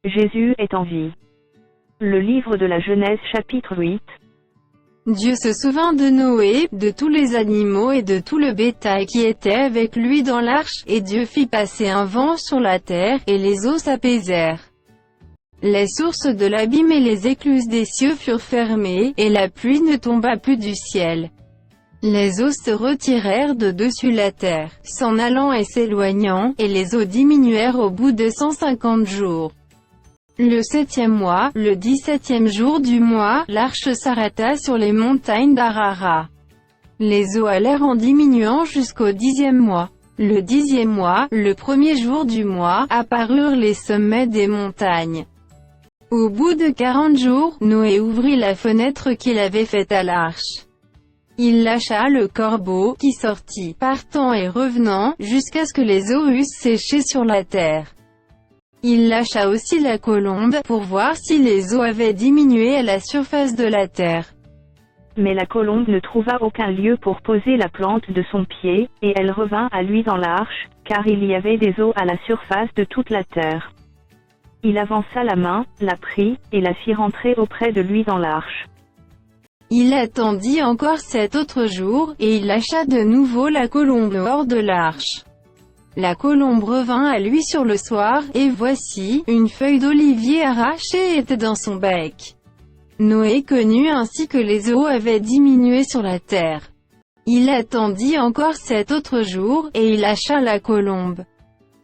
Jésus est en vie. Le livre de la Genèse chapitre 8. Dieu se souvint de Noé, de tous les animaux et de tout le bétail qui était avec lui dans l'arche, et Dieu fit passer un vent sur la terre, et les eaux s'apaisèrent. Les sources de l'abîme et les écluses des cieux furent fermées, et la pluie ne tomba plus du ciel. Les eaux se retirèrent de dessus la terre, s'en allant et s'éloignant, et les eaux diminuèrent au bout de 150 jours. Le 7e mois, le 17e jour du mois, l'arche s'arrêta sur les montagnes d'Arara. Les eaux allèrent en diminuant jusqu'au 10e mois. Le 10e mois, le 1er jour du mois, apparurent les sommets des montagnes. Au bout de 40 jours, Noé ouvrit la fenêtre qu'il avait faite à l'arche. Il lâcha le corbeau, qui sortit, partant et revenant, jusqu'à ce que les eaux eussent séché sur la terre. Il lâcha aussi la colombe, pour voir si les eaux avaient diminué à la surface de la terre. Mais la colombe ne trouva aucun lieu pour poser la plante de son pied, et elle revint à lui dans l'arche, car il y avait des eaux à la surface de toute la terre. Il avança la main, la prit, et la fit rentrer auprès de lui dans l'arche. Il attendit encore 7 autres jours, et il lâcha de nouveau la colombe hors de l'arche. La colombe revint à lui sur le soir, et voici, une feuille d'olivier arrachée était dans son bec. Noé connut ainsi que les eaux avaient diminué sur la terre. Il attendit encore 7 autres jours, et il lâcha la colombe.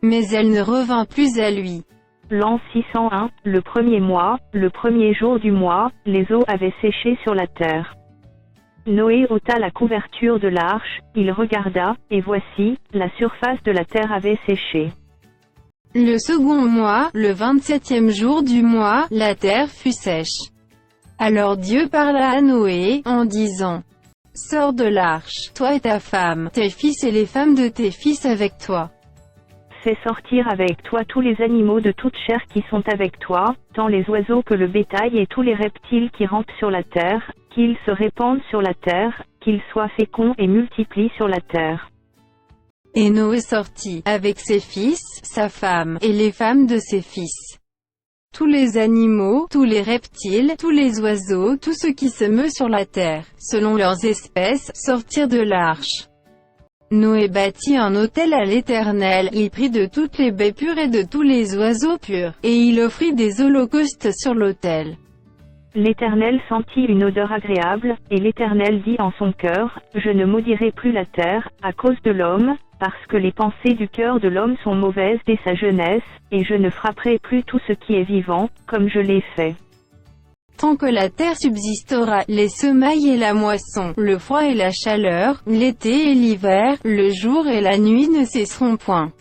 Mais elle ne revint plus à lui. L'an 601, le 1er mois, le 1er jour du mois, les eaux avaient séché sur la terre. Noé ôta la couverture de l'arche, il regarda, et voici, la surface de la terre avait séché. Le second mois, le 27e jour du mois, la terre fut sèche. Alors Dieu parla à Noé, en disant: « Sors de l'arche, toi et ta femme, tes fils et les femmes de tes fils avec toi. Fais sortir avec toi tous les animaux de toute chair qui sont avec toi, tant les oiseaux que le bétail et tous les reptiles qui rampent sur la terre, qu'ils se répandent sur la terre, qu'ils soient féconds et multiplient sur la terre. » Et Noé sortit, avec ses fils, sa femme, et les femmes de ses fils. Tous les animaux, tous les reptiles, tous les oiseaux, tout ce qui se meut sur la terre, selon leurs espèces, sortirent de l'arche. Noé bâtit un autel à l'Éternel, il prit de toutes les baies pures et de tous les oiseaux purs, et il offrit des holocaustes sur l'autel. L'Éternel sentit une odeur agréable, et l'Éternel dit en son cœur: « Je ne maudirai plus la terre, à cause de l'homme, parce que les pensées du cœur de l'homme sont mauvaises dès sa jeunesse, et je ne frapperai plus tout ce qui est vivant, comme je l'ai fait. » Tant que la terre subsistera, les semailles et la moisson, le froid et la chaleur, l'été et l'hiver, le jour et la nuit ne cesseront point.